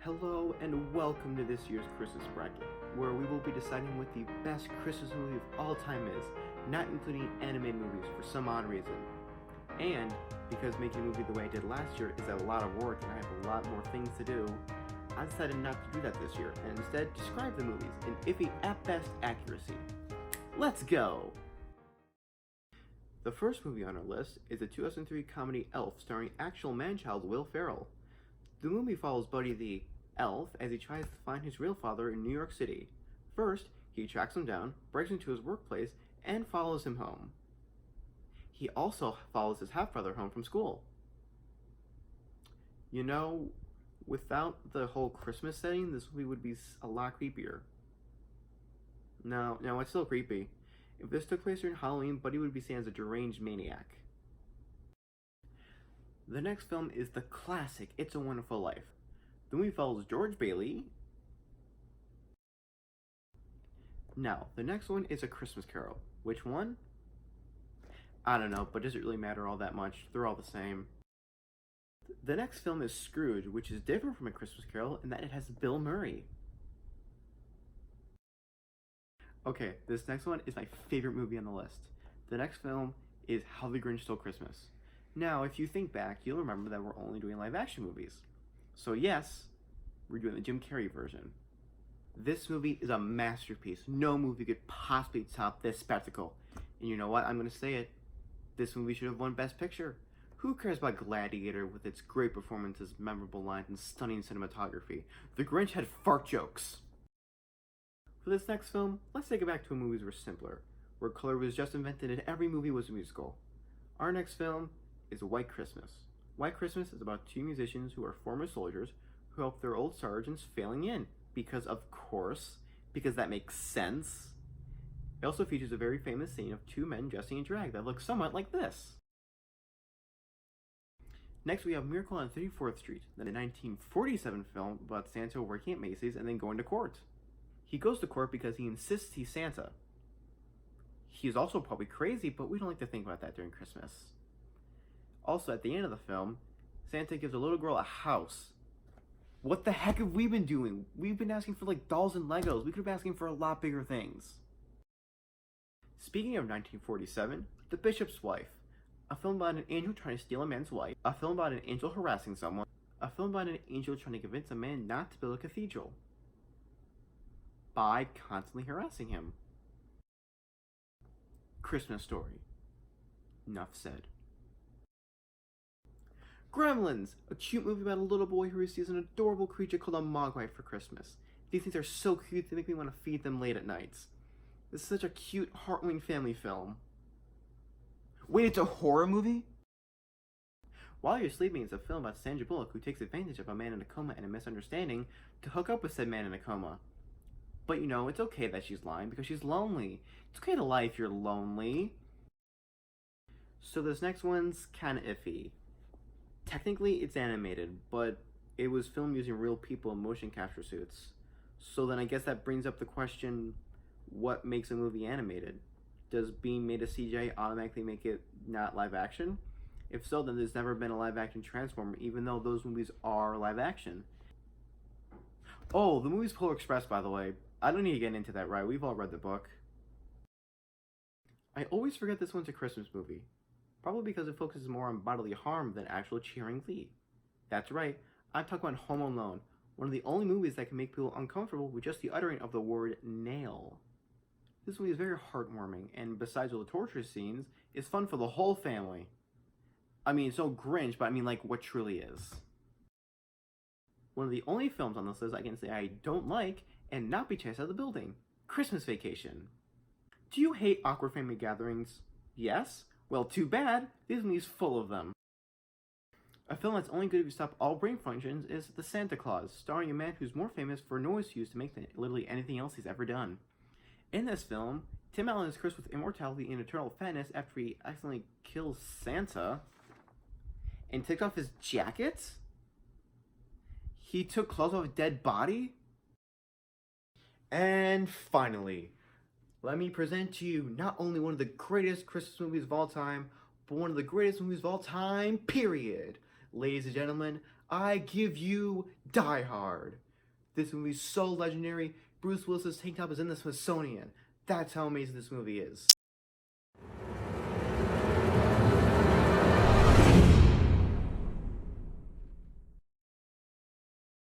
Hello and welcome to this year's Christmas bracket, where we will be deciding what the best Christmas movie of all time is, not including animated movies for some odd reason. And because making a movie the way I did last year is a lot of work and I have a lot more things to do, I decided not to do that this year and instead describe the movies in iffy at best accuracy. Let's go! The first movie on our list is the 2003 comedy Elf starring actual man-child Will Ferrell. The movie follows Buddy the Elf as he tries to find his real father in New York City. First, he tracks him down, breaks into his workplace, and follows him home. He also follows his half-brother home from school. You know, without the whole Christmas setting, this movie would be a lot creepier. No, it's still creepy. If this took place during Halloween, Buddy would be seen as a deranged maniac. The next film is the classic It's a Wonderful Life. The movie follows George Bailey. Now, the next one is A Christmas Carol. Which one? I don't know, but does it really matter all that much? They're all the same. The next film is Scrooge, which is different from A Christmas Carol in that it has Bill Murray. Okay, this next one is my favorite movie on the list. The next film is How the Grinch Stole Christmas. Now, if you think back, you'll remember that we're only doing live-action movies. So yes, we're doing the Jim Carrey version. This movie is a masterpiece. No movie could possibly top this spectacle. And you know what? I'm going to say it. This movie should have won Best Picture. Who cares about Gladiator with its great performances, memorable lines, and stunning cinematography? The Grinch had fart jokes. For this next film, let's take it back to when movies were simpler, where color was just invented and every movie was a musical. Our next film is White Christmas. White Christmas is about two musicians who are former soldiers who help their old sergeants failing in. Because that makes sense. It also features a very famous scene of two men dressing in drag that look somewhat like this. Next we have Miracle on 34th Street, the 1947 film about Santa working at Macy's and then going to court. He goes to court because he insists he's Santa. He is also probably crazy, but we don't like to think about that during Christmas. Also, at the end of the film, Santa gives a little girl a house. What the heck have we been doing? We've been asking for like dolls and Legos. We could be asking for a lot bigger things. Speaking of 1947, The Bishop's Wife. A film about an angel trying to steal a man's wife. A film about an angel harassing someone. A film about an angel trying to convince a man not to build a cathedral by constantly harassing him. Christmas Story. Enough said. Gremlins, a cute movie about a little boy who receives an adorable creature called a mogwai for Christmas. These things are so cute they make me want to feed them late at nights. This is such a cute, heartwarming family film. Wait, it's a horror movie? While You're Sleeping is a film about Sandra Bullock who takes advantage of a man in a coma and a misunderstanding to hook up with said man in a coma. But you know, it's okay that she's lying because she's lonely. It's okay to lie if you're lonely. So this next one's kinda iffy. Technically, it's animated, but it was filmed using real people in motion capture suits. So then I guess that brings up the question, what makes a movie animated? Does being made of CGI automatically make it not live action? If so, then there's never been a live action Transformer, even though those movies are live action. Oh, the movie's Polar Express, by the way. I don't need to get into that, right? We've all read the book. I always forget this one's a Christmas movie. Probably because it focuses more on bodily harm than actual cheering glee. That's right, I'm talking about Home Alone, one of the only movies that can make people uncomfortable with just the uttering of the word nail. This movie is very heartwarming, and besides all the torture scenes, it's fun for the whole family. I mean, it's no Grinch, but I mean like what truly is. One of the only films on this list I can say I don't like and not be chased out of the building. Christmas Vacation. Do you hate awkward family gatherings? Yes? Well, too bad. This movie's full of them. A film that's only good if you stop all brain functions is The Santa Claus, starring a man who's more famous for noise use to make than literally anything else he's ever done. In this film, Tim Allen is cursed with immortality and eternal fatness after he accidentally kills Santa and takes off his jacket? He took clothes off a dead body? And finally, let me present to you not only one of the greatest Christmas movies of all time, but one of the greatest movies of all time, period. Ladies and gentlemen, I give you Die Hard. This movie's so legendary. Bruce Willis's tank top is in the Smithsonian. That's how amazing this movie is.